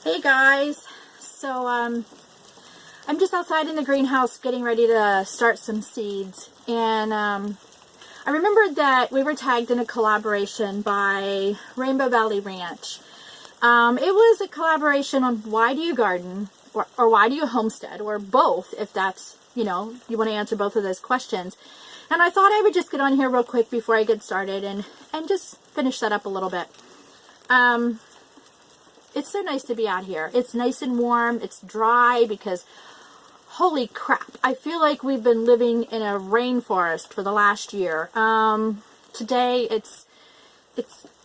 Hey guys, so I'm just outside in the greenhouse getting ready to start some seeds, and I remembered that we were tagged in a collaboration by Rainbow Valley Ranch. It was a collaboration on why do you garden, or why do you homestead, or both, if that's, you want to answer both of those questions. And I thought I would just get on here real quick before I get started and just finish that up a little bit. It's so nice to be out here. It's nice and warm. It's dry because, holy crap, I feel like we've been living in a rainforest for the last year. Today it's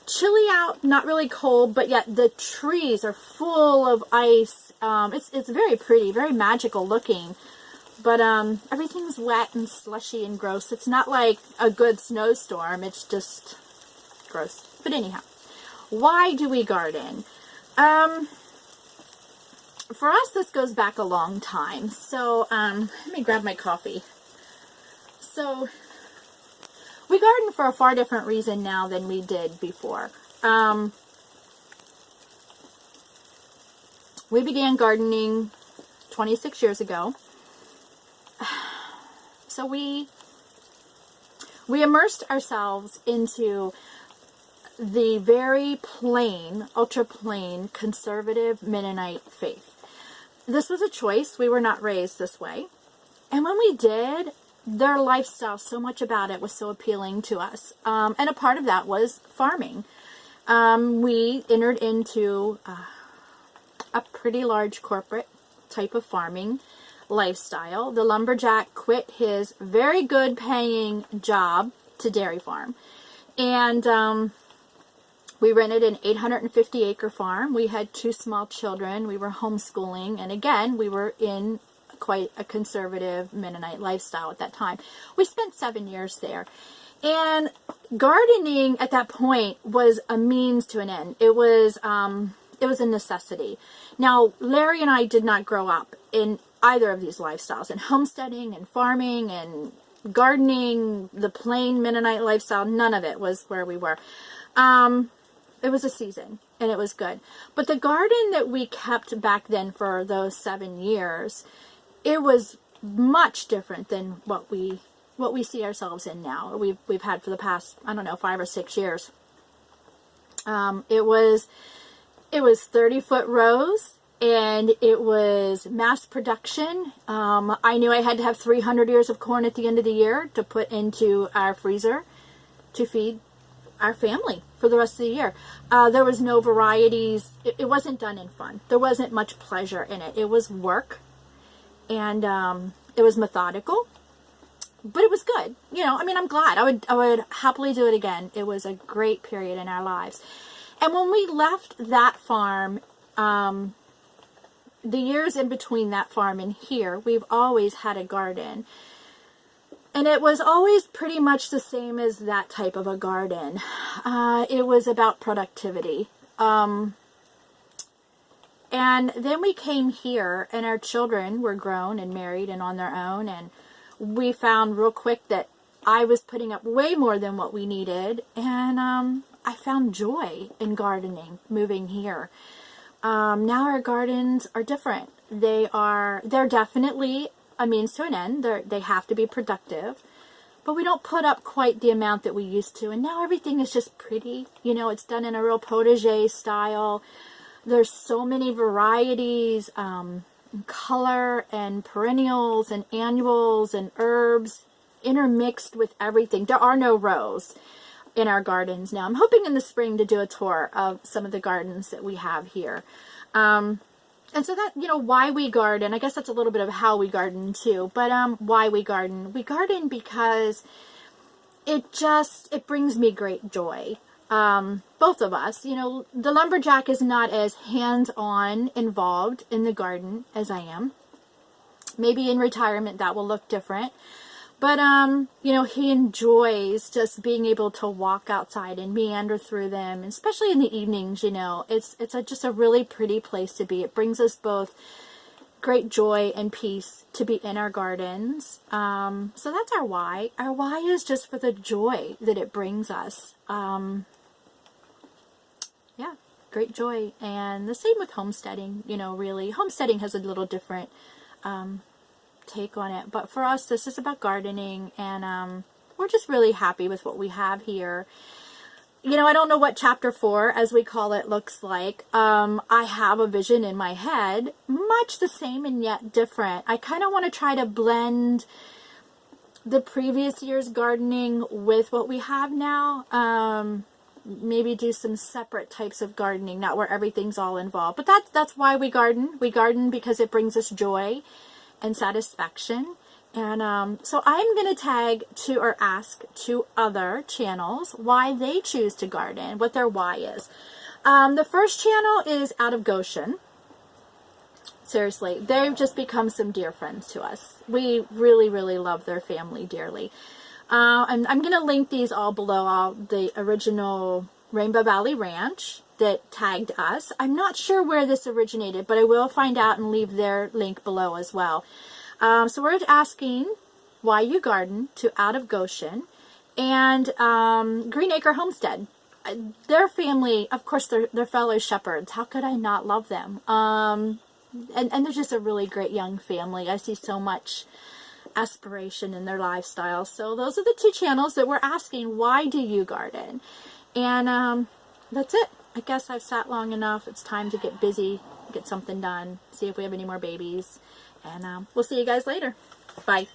chilly out, not really cold, but yet the trees are full of ice. It's very pretty, very magical looking. But everything's wet and slushy and gross. It's not like a good snowstorm. It's just gross. But anyhow, why do we garden? For us, this goes back a long time. So, let me grab my coffee. So, we garden for a far different reason now than we did before. We began gardening 26 years ago. So we immersed ourselves into the very plain, ultra plain, conservative Mennonite faith. This was a choice. We were not raised this way. And when we did, their lifestyle, so much about it was so appealing to us. And a part of that was farming. We entered into a pretty large corporate type of farming lifestyle. The lumberjack quit his very good paying job to dairy farm. And we rented an 850 acre farm. We had 2 small children. We were homeschooling. And again, we were in quite a conservative Mennonite lifestyle at that time. We spent 7 years there. And gardening at that point was a means to an end. It was a necessity. Now, Larry and I did not grow up in either of these lifestyles. And homesteading and farming and gardening, the plain Mennonite lifestyle, none of it was where we were. It was a season, and it was good. But the garden that we kept back then for those 7 years, it was much different than what we see ourselves in now, or we've had for the past, I don't know, 5 or 6 years. It was 30-foot rows, and it was mass production. I knew I had to have 300 ears of corn at the end of the year to put into our freezer to feed our family for the rest of the year. There was no varieties. It wasn't done in fun. There wasn't much pleasure in it. It was work, and it was methodical, but it was good. I'm glad. I would happily do it again. It was a great period in our lives. And when we left that farm, the years in between that farm and here, we've always had a garden. And it was always pretty much the same as that type of a garden. It was about productivity. And then we came here, and our children were grown and married and on their own. And we found real quick that I was putting up way more than what we needed. And I found joy in gardening, moving here. Now our gardens are different. They're definitely a means to an end. They have to be productive, but we don't put up quite the amount that we used to. And now everything is just pretty. It's done in a real potager style. There's so many varieties, color and perennials and annuals and herbs intermixed with everything. There are no rows in our gardens now. I'm hoping in the spring to do a tour of some of the gardens that we have here. And so that, why we garden, I guess that's a little bit of how we garden too, but why we garden. We garden because it brings me great joy. Both of us, the lumberjack is not as hands-on involved in the garden as I am. Maybe in retirement that will look different. But, he enjoys just being able to walk outside and meander through them, especially in the evenings, It's just a really pretty place to be. It brings us both great joy and peace to be in our gardens. So that's our why. Our why is just for the joy that it brings us. Yeah. great joy. And the same with homesteading, you know, really. Homesteading has a little different take on it. But for us, this is about gardening, and we're just really happy with what we have here. You know, I don't know what chapter 4, as we call it, looks like. I have a vision in my head, much the same and yet different. I kind of want to try to blend the previous year's gardening with what we have now. Maybe do some separate types of gardening, not where everything's all involved. But that's why we garden. We garden because it brings us joy and satisfaction. And so I'm going to tag to, or ask to, other channels why they choose to garden, what their why is. The first channel is out of Goshen. Seriously, they've just become some dear friends to us. We really, really love their family dearly. And I'm going to link these all below, the original Rainbow Valley Ranch that tagged us. I'm not sure where this originated, but I will find out and leave their link below as well. So we're asking why you garden to Out of Goshen, and Green Acre Homestead. Their family, of course, they're fellow shepherds. How could I not love them? And they're just a really great young family. I see so much aspiration in their lifestyle. So those are the two channels that we're asking, why do you garden? And that's it. I guess I've sat long enough. It's time to get busy, get something done, see if we have any more babies. And we'll see you guys later. Bye.